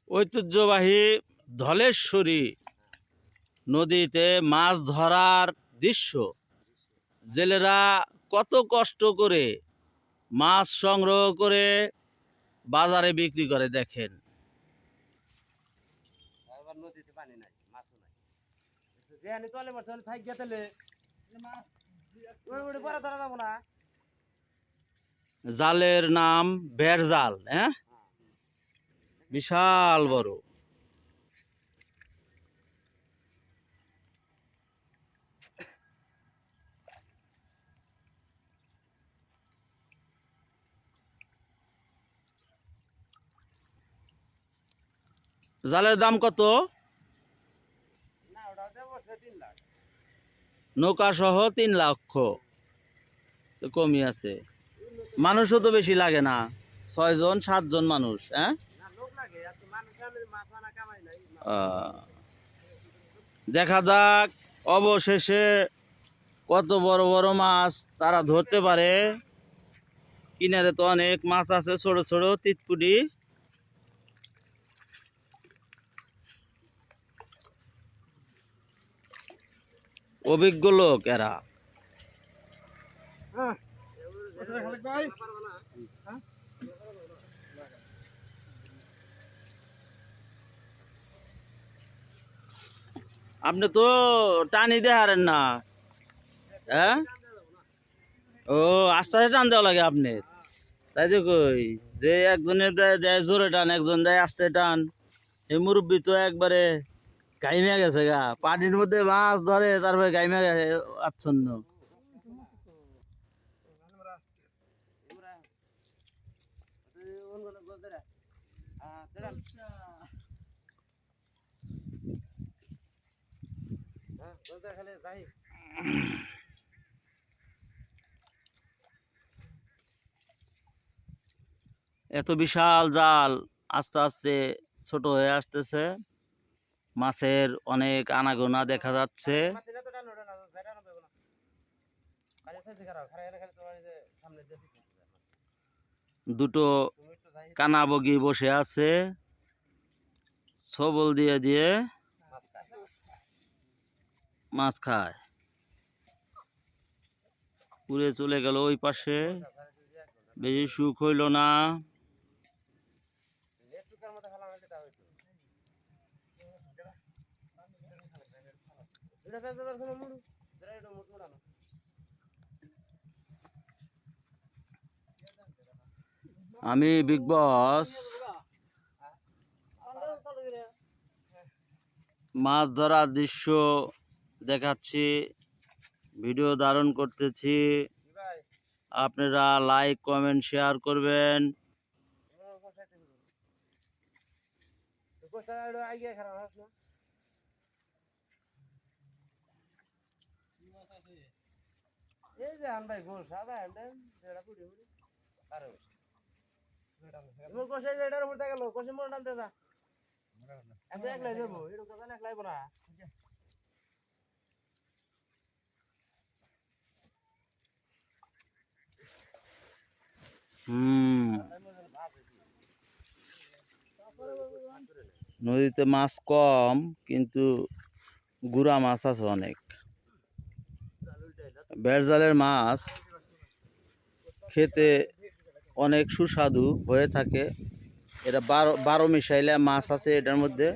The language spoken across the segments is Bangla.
ঐতিহ্যবাহী ধলেশ্বরী নদীতে মাছ ধরার দৃশ্য। জেলেরা কত কষ্ট করে মাছ সংগ্রহ করে বাজারে বিক্রি করে দেখেন। নদীতে পানি নাই, মাছও নাই। যেখানে তলে মাছ থাক গিয়ে তাহলে পরে ধরা যাবো না। জালের নাম বেড় জাল। হ্যাঁ, বিশাল বড়। জালের দাম কত? না, ওটা দেবো 3 লাখ। নৌকা সহ 3 লক্ষ। তো কমই আছে, মানুষও তো বেশি লাগে না, 6 জন 7 জন মানুষ। হ্যাঁ, না, লোক লাগে, এত মানুষ আমি মাছ আনা কামাই নাই। দেখা যাক অবশেষে কত বড় বড় মাছ তারা ধরতে পারে। কিনারে তো অনেক মাছ আছে, ছোট ছোট তিতকুটি। অভিজ্ঞ লোক এরা। আপনি তো টানি দিয়ে হারেন না। হ্যাঁ, ও আস্তে আস্তে টান দেওয়া লাগে আপনি। তাই তো কই যে একজনের দেয় জোরে টান, একজন দেয় আস্তে টান। এই মুরব্বী তো একবারে গাইমে গেছে গা, পানির মধ্যে মাছ ধরে তারপরে গাইমে গেছে আচ্ছন্ন। এত বিশাল জাল আস্তে আস্তে ছোট হয়ে আসতেছে। মাছের অনেক আনাগোনা দেখা যাচ্ছে। দুটো কানাবগি বসে আছে, ছবল দিয়ে দিয়ে মাছ খায়। উড়ে চলে গেল ওই পাশে, বেশি সুখ হইল না। আমি বিগ বস মাছ ধরার দৃশ্য দেখাচ্ছি, ভিডিও ধারণ করতেছি। আপনারা লাইক কমেন্ট শেয়ার করবেন। এই যে ভাই গোল সাদা হ্যান্ডেল যেটা পুরি পুরি আরে মোর কোশে যেটার উপর গেল কোশে মোর টানতে যা আমি একলাই যাব এর কথা একলাই বনা নদীতে মাছ কম, কিন্তু গুড়া মাছ আছে অনেক। বেড়জালের মাছ খেতে অনেক সুস্বাদু হয়ে থাকে। এটা বারো মিশাইলে মাছ আছে এটার মধ্যে,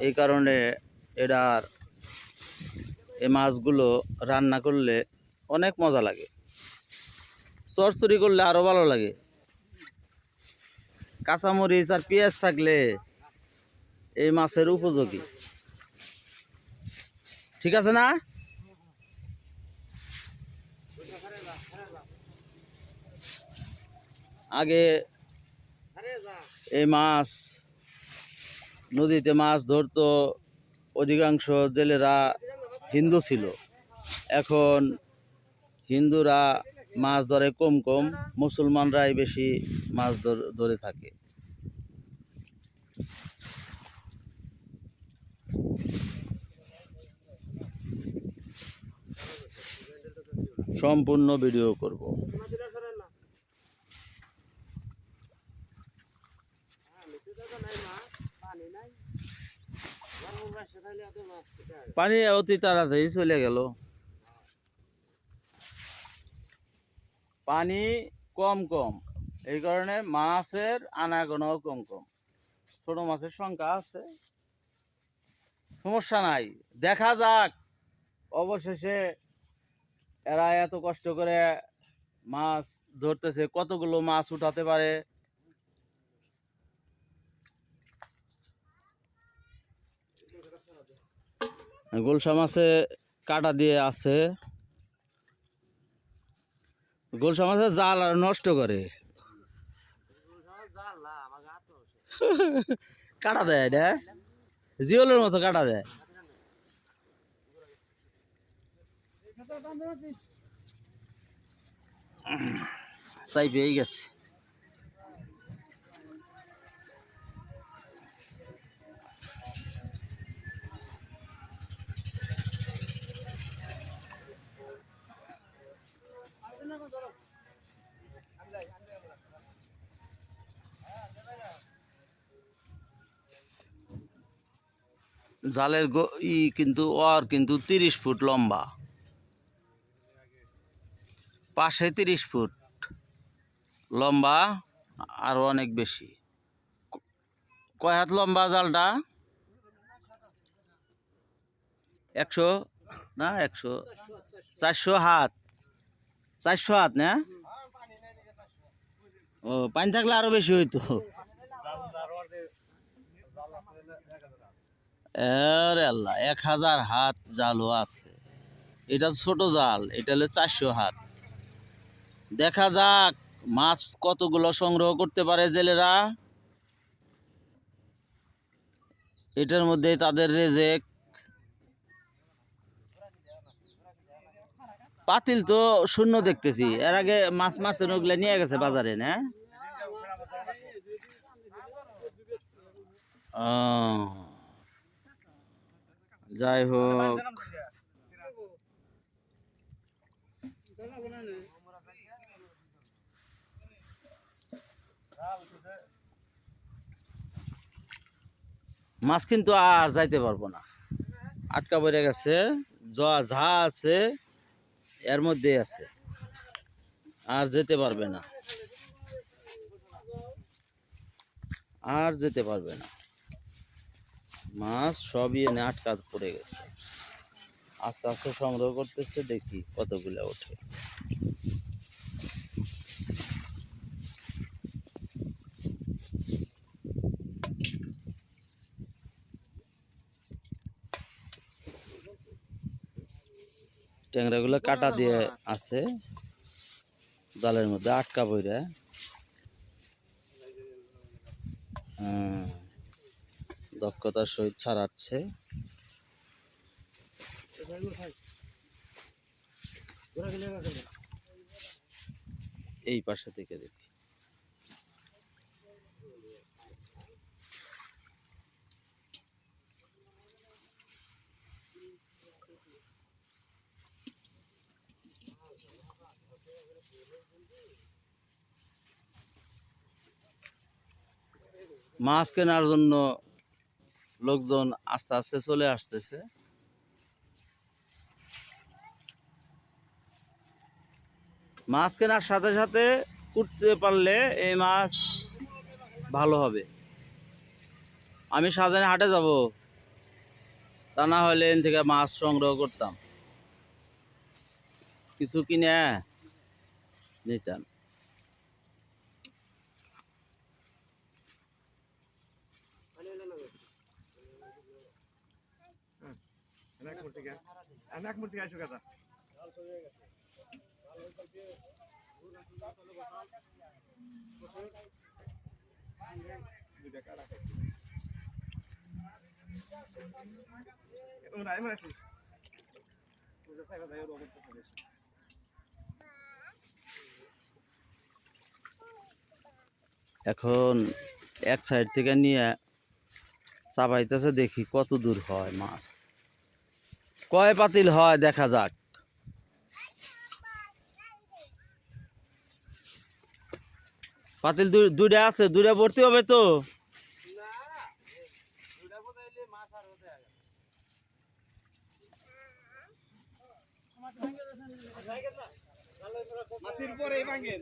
এই কারণে এটার এই মাছগুলো রান্না করলে অনেক মজা লাগে, চরচড়ি করলে আরো ভালো লাগে। কাঁচামরিচ আর পেঁয়াজ থাকলে এই মাছের উপযোগী। ঠিক আছে না? আগে এই মাছ নদীতে মাছ ধরতো অধিকাংশ জেলেরা হিন্দু ছিল। এখন হিন্দুরা মাছ ধরে কম কম, মুসলমানরাই বেশি মাছ ধরে থাকে। সম্পূর্ণ ভিডিও করব। পানি অতি তাড়াতাড়ি চলে গেল। পানি কম কম, এই কারণে মাছের আনাগোনাও কম কম। ছোট মাছের সংখ্যা আছে, সমস্যা নাই, দেখা যাক অবশেষে এরা এত কষ্ট করে মাছ ধরতেছে, কতগুলো মাছ উঠাতে পারে। গোলসা মাছে কাটা দিয়ে আছে, গোলসা মাছের জাল আর নষ্ট করে কাটা দেয়, এটা জিওলের মতো কাটা দেয়। তাই পেয়ে গেছে। জালের কিন্তু ওর কিন্তু 30 ফুট লম্বা, পাশে 30 ফুট লম্বা, আরো অনেক বেশি। কয় হাত লম্বা জালটা? 100 না 100, 400 হাত, 400 হাত না? ও, পানি থাকলে আরো বেশি হইতো। আরে আল্লাহ, 1000 হাত জালও আছে। এটা ছোট জাল, এটা হলো 400 হাত। দেখা যাক মাছ কতগুলো সংগ্রহ করতে পারে জেলেরা। এটার মধ্যে তাদের রেজেক। পাতিল তো শূন্য দেখতেছি, এর আগে মাছ মারছেন ওগুলা নিয়ে গেছে বাজারে না? যাই হোক, মাছ কিন্তু আর যাইতে পারবো না, আটকা পড়ে গেছে। যা আছে এর মধ্যে আছে, আর যেতে পারবে না, আর যেতে পারবে না। মাছ সবই এনে আটকা পড়ে গেছে। আস্তে আস্তে সংগ্রহ করতেছে, দেখি কতগুলো ওঠে। ট্যাংরাগুলো কাটা দিয়ে আছে জালের মধ্যে আটকা পড়ে। দক্ষতার সহিত ছাড়াচ্ছে। এই পাশে থেকে দেখি, মাছ কেনার জন্য লোকজন আস্তে আস্তে চলে আসতেছে। মাছ কেনার সাথে সাথে উঠতে পারলে এই মাছ ভালো হবে। আমি সাজানে হাটে যাব, তা না হলে এখান থেকে মাছ সংগ্রহ করতাম, কিছু কিনে নিতাম। এখন এক সাইড থেকে নিয়ে চাপাইতেছে, দেখি কত দূর হয় মাছ, কয় পাতিল হয় দেখা যাক। পাতিল দুইটা আছে, দুইটা ভর্তি হবে তো। মাটির পরেই ভাঙেন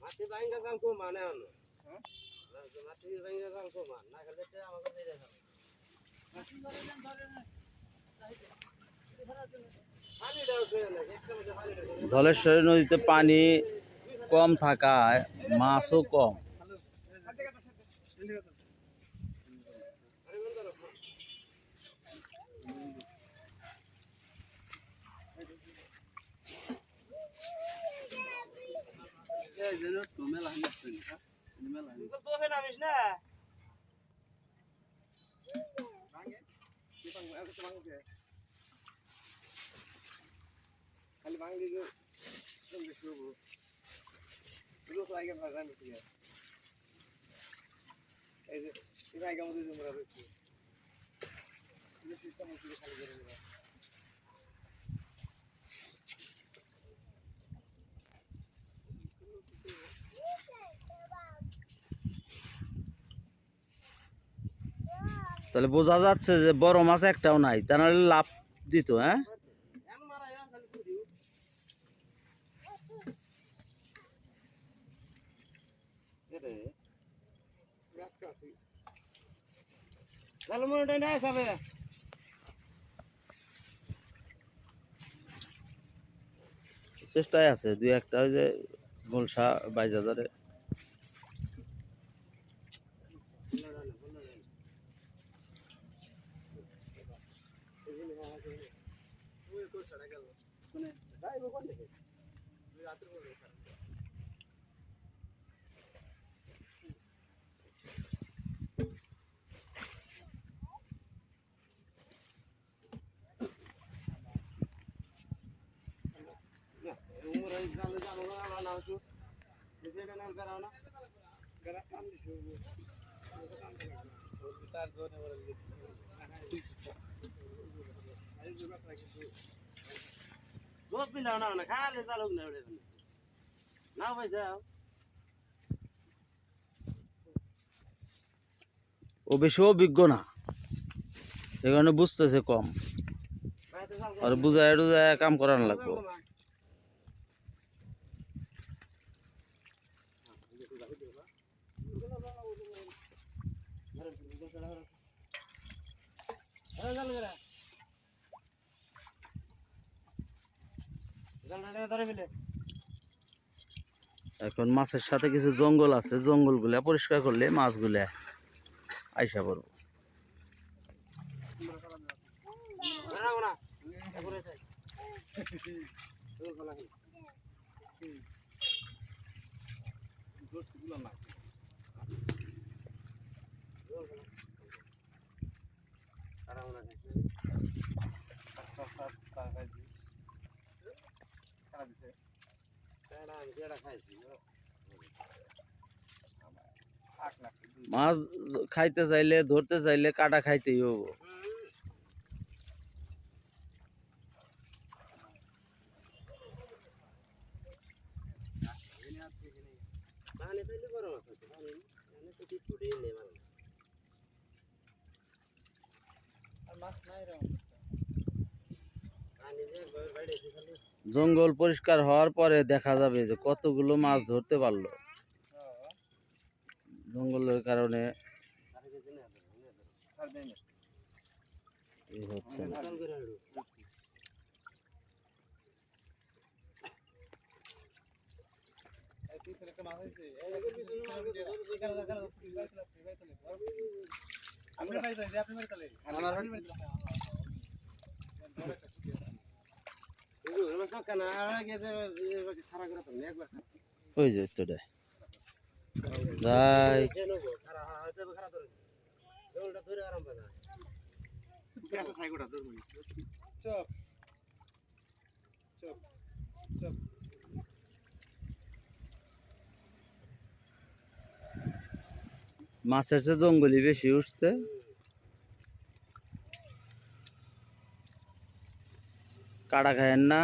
মাটি ভাঙা কাম কো মানে হলো হ্যাঁ মাটি ভাঙা কাম কো মান না গেলে তো আমাকে দিয়ে দাও মাটি ধরে নেন পানি দাও শুয়ে না একটা মধ্যে পানি দাও ধলেশ্বরী নদীতে পানি কম থাকায় মাছও কম। তো ফের নামিস না খালি ভাঙলি যে শুভ এগুলো তো আগে ভাগান ঠিক আছে এই যে এটা আগে আমাদের জমরা রয়েছে এই সিস্টেম হচ্ছে খালি করে দেবা তাহলে বোঝা যাচ্ছে যে বড় মাছ একটাও নাই, তা নাহলে লাভ দিত। হ্যাঁ, এন মারা এন খালি করে দিও এরে গাছ কাছে ভালো মনে নাই সাবে চেষ্টায় আছে দুই একটা, ওই যে গোলসা বাইজাদারে। ও বেশি অভিজ্ঞ না, এই কারণে বুঝতেছে কম। আর বুঝায় টুজায় কাম করানো লাগবো। এখন মাছের সাথে কিছু জঙ্গল আছে, জঙ্গলগুলা পরিষ্কার করলে মাছগুলা আইসা পড়বো। মাছ খাইতে চাইলে, ধরতে চাইলে কাটা খাইতেই হবো। জঙ্গল পরিষ্কার হওয়ার পরে দেখা যাবে যে কতগুলো মাছ ধরতে পারলো। জঙ্গলের কারণে এই হচ্ছে না। ওই যে তোটা যাই চপ চপ চপ মাছের চেয়ে জঙ্গলি বেশি উঠছে। কাটা খায়েন না,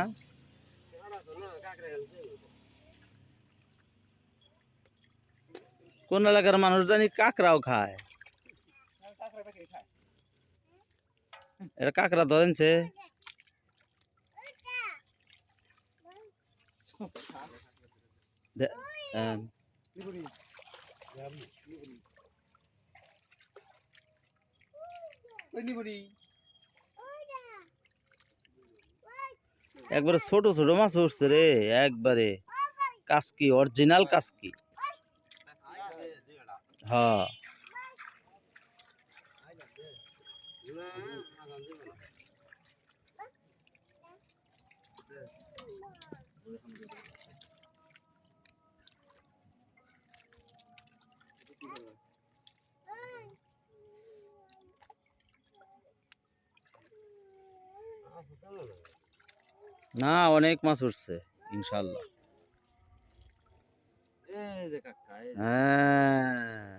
কোন এলাকার মানুষ জানি কাঁকড়াও খায়। এটা কাঁকড়া ধরেনছে। দে- আহ, একবারে ছোট ছোট মাছ উঠছে রে, একবারে কাসকি, অরিজিনাল কাসকি। হ্যাঁ না, অনেক মাছ উঠছে ইনশাল্লাহ। এই যে কাকা, এই যে। হ্যাঁ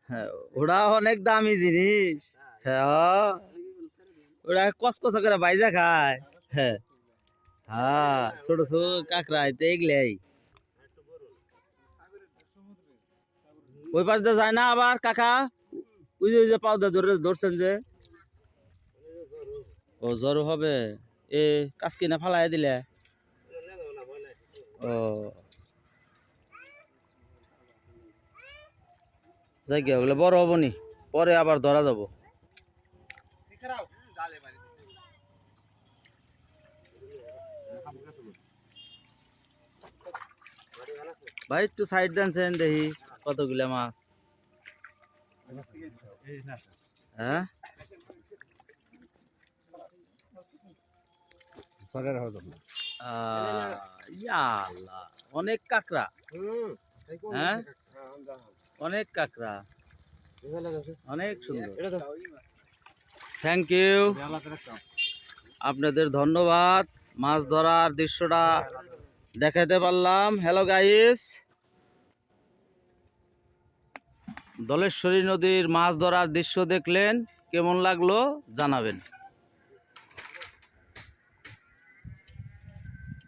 হ্যাঁ, ওরা অনেক দামি জিনিস। হ্যাঁ, ওরা কসকস করে বাইজা খায়। হ্যাঁ হ্যাঁ, ছোট ছোট কাঁকড়া এতে এগুলাই। ওই পাশ দিয়ে যায় না আবার কাকা? ওই যে পাউদা ধরে ধরছেন যে, ও জ্বর হবে। এ কাসকি না ফালাই দিলে? ও যাই গিয়া, ওগুলো বড় হবো নি, পরে আবার ধরা যাবো। ভাই একটু সাইড দেনছেন দেখি কতগুলা মাছ। হ্যাঁ ইয়া আল্লাহ, অনেক কাঁকড়া। হ্যাঁ অনেক কাঁকড়া, অনেক সুন্দর। থ্যাংক ইউ, আপনাদের ধন্যবাদ। মাছ ধরার দৃশ্যটা দেখাতে পারলাম। হ্যালো গাইস, ধলেশ্বরী নদীর মাছ ধরার দৃশ্য দেখলেন, কেমন লাগলো জানাবেন।